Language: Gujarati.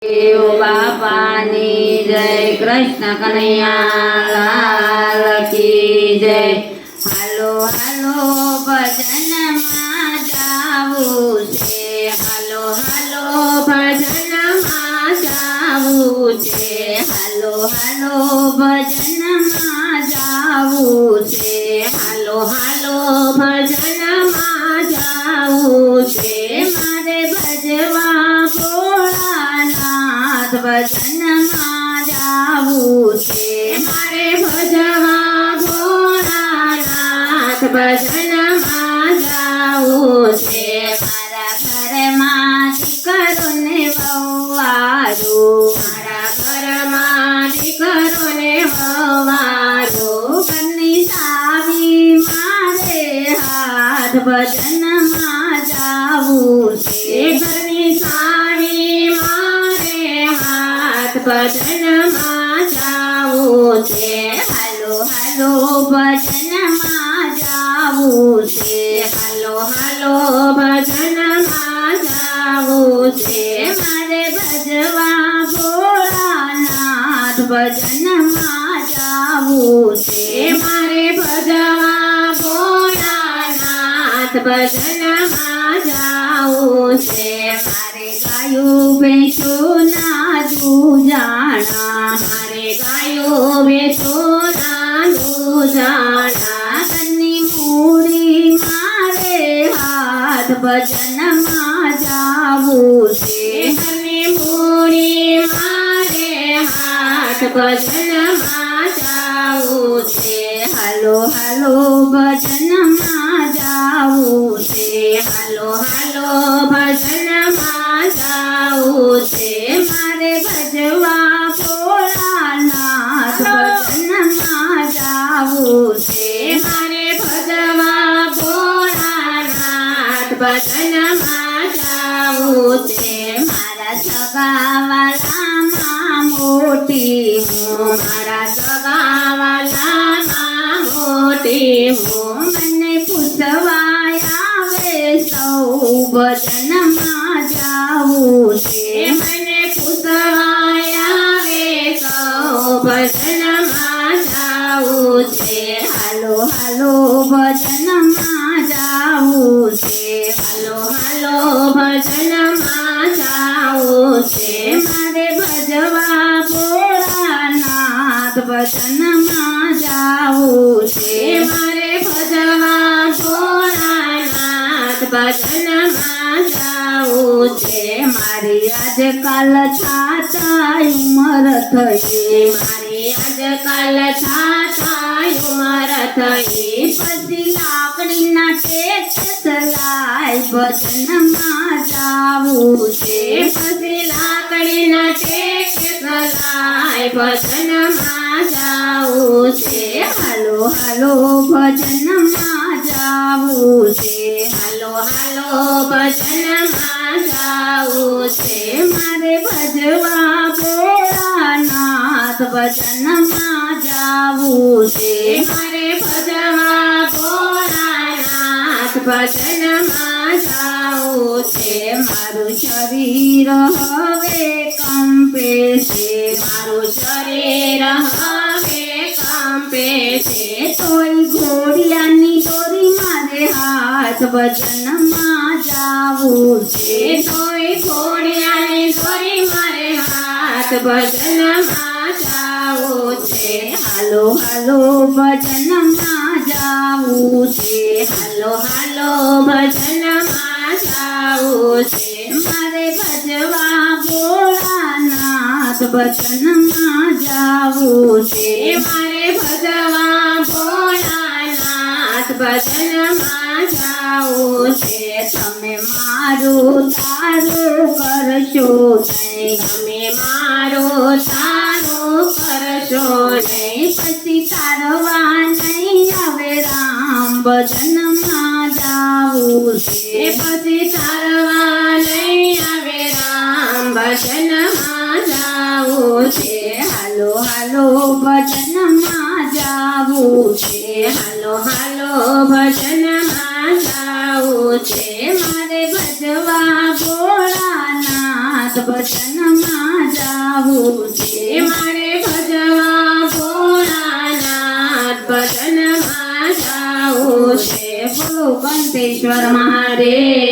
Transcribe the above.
દેવ બાપાની જય, કૃષ્ણ કનૈયા લાલ કી જય। હાલો હાલો ભજનમાં જાવું છે, હાલો હાલો ભજનમાં જાવું છે, હાલો હાલો ભજનમાં જાવું છે, હાલો હાલો ભજનમાં જાવું છે। મારે ભજવા ભોળાનાથ ભજનમાં જાવું છે, મારે ભજવા ભોળાનાથ ભજનમાં જાવું છે। મારા ઘરમાં દીકરોને વહવારું, મારા ઘરમાં દીકરોને વહવારું, ઘરની સાવી મારે હાથ ભજનમાં જાવું છે, ઘરની સાવી મારે હાથ ભજનમાં જાવું છે। હાલો હાલો ભજનમાં જાવું છે, હાલો હાલો ભજનમાં જાવું છે। મારે ભજવા ભોળાનાથ ભજનમાં જાવું છે, મારે ભજવા ભોળાનાથ ભજનમાં જાવું છે। મારે ગાયું ભેંસોના દૂજાણા, મારે ગાયું ભેંસોના દૂજાણા, ઘરની મૂડી મારે હાથ ભજનમાં જાવું છે, ઘરની મૂડી મારે હાથ ભજનમાં જાવું છે। હાલો હાલો ભજનમાં જાવું છે, હાલો હાલો ભજનમાં જાવું છે। મારે ભજવા ભોળાનાથ ભજનમાં જાવું છે, મારે ભજવા ભોળાનાથ ભજનમાં જાવું છે। મારા સગાવાલામાં મોટી હું, મારા સગાવાલામાં મોટી હું, મને પૂછવા આવે સૌ ભજનમાં જાવું છે, મને પૂછવા આવે સૌ ભજનમાં જાવું છે। હાલો હાલો ભજનમાં જાવું છે, હાલો હાલો ભજનમાં જાવું છે। મારે ભજવા ભોળાનાથ ભજનમાં જાવું છે, મારે ભજવા ભોળાનાથ ભજનમાં જાવું છે। મારી આજકાલ છાતા ઉંમર થઈ, મારી આજકાલ છાતા ઉંમર થઈ, પછી લાકડીના ટેક સલાય ભજનમાં જાવું છે, પછી લાકડીના ટેક સલાય ભજનમાં જાવું છે। હાલો હાલો ભજનમાં જાવું છે, હાલો હાલો ભજનમાં જાવું છે। મારે ભજવા ભોળાનાથ ભજનમાં જાવું છે, મારે ભજવા ભોળાનાથ ભજનમાં જાવું છે। મારું શરીર હવે કંપે છે, મારું શરીર હવે કંપે છે, તોય ઘોડિયાની દોરી મારે હાથ ભજનમાં જાવું છે, તોય ઘોડિયાની દોરી મારે હાથ ભજનમાં જાવું છે। હાલો હાલો ભજનમાં જાવું છે, હાલો હાલો ભજનમાં જાવું છે। મારે ભજવા ભોળાનાથ ભજનમાં જાવું છે, મારે ભજવા ભોળાનાથ ભજનમાં જાવું છે। તમે મારું તારું કરશો નહીં, તમે મારું તારું કરશો નહીં, પછી તારવા નહીં આવે રામ ભજનમાં જાવું છે, પછી તારવા નહીં આવે રામ ભજનમાં જાવું છે। હાલો હાલો ભજનમાં જાવું છે, હાલો હાલો ભજનમાં જાવું છે। મારે ભજવા ભોળાનાથ ભજનમાં જાવું છે મારે ભજવા ભોળાનાથ ભજનમાં જાવું છે. બોલો કંઠેશ્વર મહાદેવની